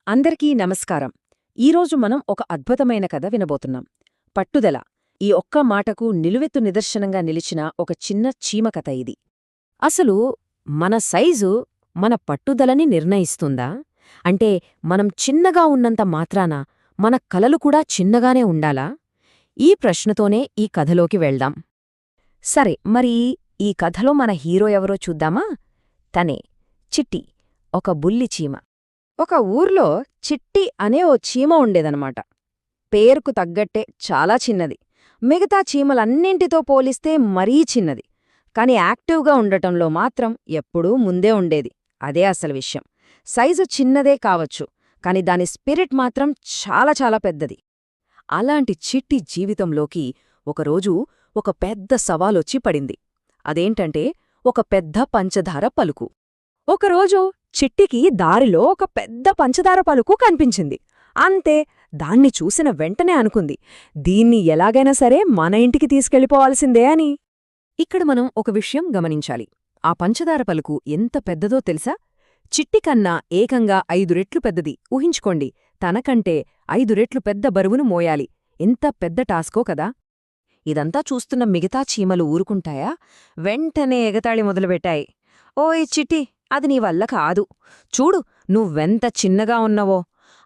అందరికీ నమస్కారం. ఈరోజు మనం ఒక అద్భుతమైన కథ వినబోతున్నాం. పట్టుదల. ఈ ఒక్క మాటకు నిలువెత్తు నిదర్శనంగా నిలిచిన ఒక చిన్న చీమ కథ ఇది. అసలు మన సైజు మన పట్టుదలని నిర్ణయిస్తుందా? అంటే మనం చిన్నగా ఉన్నంత మాత్రాన మన కలలు కూడా చిన్నగానే ఉండాలా? ఈ ప్రశ్నతోనే ఈ కథలోకి వెళ్దాం. సరే, మరి ఈ కథలో మన హీరో ఎవరో చూద్దామా? తనే చిట్టి, ఒక బుల్లి చీమ. ఒక ఊర్లో చిట్టి అనే ఓ చీమ ఉండేదనమాట. పేరుకు తగ్గట్టే చాలా చిన్నది. మిగతా చీమలన్నింటితో పోలిస్తే మరీ చిన్నది. కాని యాక్టివ్గా ఉండటంలో మాత్రం ఎప్పుడూ ముందే ఉండేది. అదే అసలు విషయం. సైజు చిన్నదే కావచ్చు, కాని దాని స్పిరిట్ మాత్రం చాలా చాలా పెద్దది. అలాంటి చిట్టి జీవితంలోకి ఒకరోజు ఒక పెద్ద సవాలొచ్చి పడింది. అదేంటంటే ఒక పెద్ద పంచదార పలుకు. ఒకరోజు చిట్టికి దారిలో ఒక పెద్ద పంచదార పలుకు కనిపించింది. అంతే, దాన్ని చూసిన వెంటనే అనుకుంది, దీన్ని ఎలాగైనా సరే మన ఇంటికి తీసుకెళ్ళిపోవాల్సిందే అని. ఇక్కడ మనం ఒక విషయం గమనించాలి. ఆ పంచదార పలుకు ఎంత పెద్దదో తెలుసా? చిట్టికన్నా ఏకంగా 5 రెట్లు పెద్దది. ఊహించుకోండి, తనకంటే 5 రెట్లు పెద్ద బరువును మోయాలి. ఎంత పెద్ద టాస్కో కదా! ఇదంతా చూస్తున్న మిగతా చీమలు ఊరుకుంటాయా? వెంటనే ఎగతాళి మొదలుపెట్టాయి. ఓయ్ చిట్టి, అది నీ వల్ల కాదు. చూడు, నువ్వెంత చిన్నగా ఉన్నవో.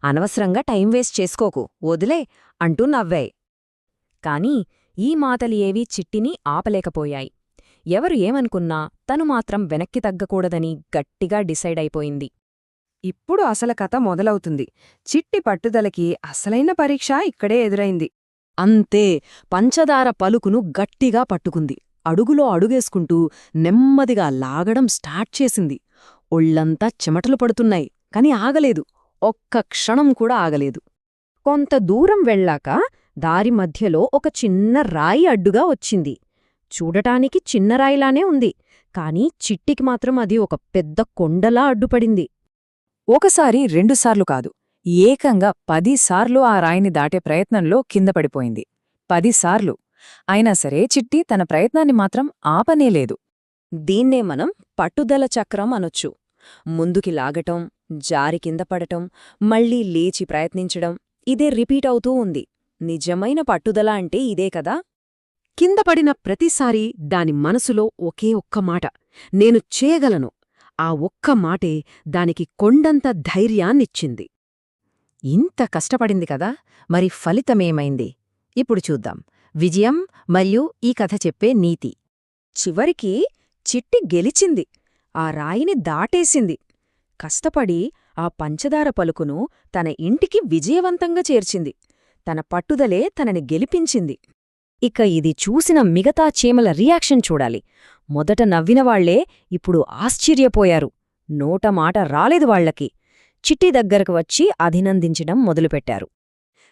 అనవసరంగా టైం వేస్ట్ చేసుకోకు, వదిలే అంటూ నవ్వాయి. కాని ఈ మాటలు ఏవీ చిట్టిని ఆపలేకపోయాయి. ఎవరు ఏమనుకున్నా తను మాత్రం వెనక్కి తగ్గకూడదని గట్టిగా డిసైడ్ అయిపోయింది. ఇప్పుడు అసలు కథ మొదలవుతుంది. చిట్టి పట్టుదలకి అసలైన పరీక్ష ఇక్కడే ఎదురైంది. అంతే, పంచదార పలుకును గట్టిగా పట్టుకుంది. అడుగులో అడుగేసుకుంటూ నెమ్మదిగా లాగడం స్టార్ట్ చేసింది. ఒళ్లంతా చెమటలు పడుతున్నాయి, కాని ఆగలేదు. ఒక్క క్షణం కూడా ఆగలేదు. కొంత దూరం వెళ్ళాక దారి మధ్యలో ఒక చిన్న రాయి అడ్డుగా వచ్చింది. చూడటానికి చిన్న రాయిలానే ఉంది, కాని చిట్టికి మాత్రం అది ఒక పెద్ద కొండలా అడ్డుపడింది. ఒకసారి 2 సార్లు కాదు, ఏకంగా 10 సార్లు ఆ రాయిని దాటే ప్రయత్నంలో కిందపడిపోయింది. 10 సార్లు! అయినా సరే చిట్టి తన ప్రయత్నాన్ని మాత్రం ఆపనేలేదు. దీన్నే మనం పట్టుదల చక్రం అనొచ్చు. ముందుకి లాగటం, జారి కిందపడటం, మళ్లీ లేచి ప్రయత్నించడం, ఇదే రిపీట్ అవుతూ ఉంది. నిజమైన పట్టుదల అంటే ఇదే కదా! కిందపడిన ప్రతిసారీ దాని మనసులో ఒకే ఒక్క మాట, నేను చేయగలను. ఆ ఒక్క మాటే దానికి కొండంత ధైర్యాన్నిచ్చింది. ఇంత కష్టపడింది కదా, మరి ఫలితమేమైంది? ఇప్పుడు చూద్దాం. విజయం మరియు ఈ కథ చెప్పే నీతి. చివరికి చిట్టి గెలిచింది. ఆ రాయిని దాటేసింది. కష్టపడి ఆ పంచదార పలుకును తన ఇంటికి విజయవంతంగా చేర్చింది. తన పట్టుదలే తనని గెలిపించింది. ఇక ఇది చూసిన మిగతా చీమల రియాక్షన్ చూడాలి. మొదట నవ్వినవాళ్లే ఇప్పుడు ఆశ్చర్యపోయారు. నోటమాట రాలేదు వాళ్లకి. చిట్టి దగ్గరకు వచ్చి అభినందించడం మొదలుపెట్టారు.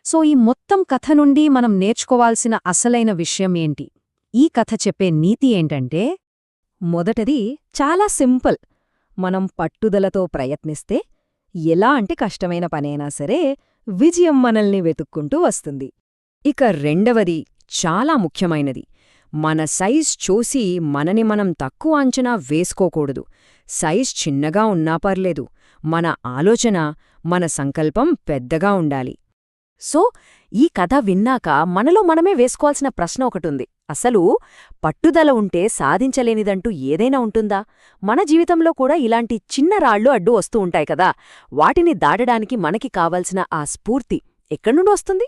సో ఈ మొత్తం కథ నుండి మనం నేర్చుకోవాల్సిన అసలైన విషయం ఏంటి? ఈ కథ చెప్పే నీతి ఏంటంటే, మొదటది చాలా సింపుల్. మనం పట్టుదలతో ప్రయత్నిస్తే ఎలాంటి కష్టమైన పనైనా సరే విజయం మనల్ని వెతుక్కుంటూ వస్తుంది. ఇక రెండవది చాలా ముఖ్యమైనది. మన సైజ్ చూసి మనని మనం తక్కువ అంచనా వేసుకోకూడదు. సైజ్ చిన్నగా ఉన్నా పర్లేదు, మన ఆలోచన, మన సంకల్పం పెద్దగా ఉండాలి. సో ఈ కథ విన్నాక మనలో మనమే వేసుకోవాల్సిన ప్రశ్న ఒకటుంది. అసలు పట్టుదల ఉంటే సాధించలేనిదంటూ ఏదైనా ఉంటుందా? మన జీవితంలో కూడా ఇలాంటి చిన్న రాళ్ళు అడ్డు వస్తూ ఉంటాయి కదా, వాటిని దాటడానికి మనకి కావాల్సిన ఆ స్ఫూర్తి ఎక్కడ్నుండి వస్తుంది?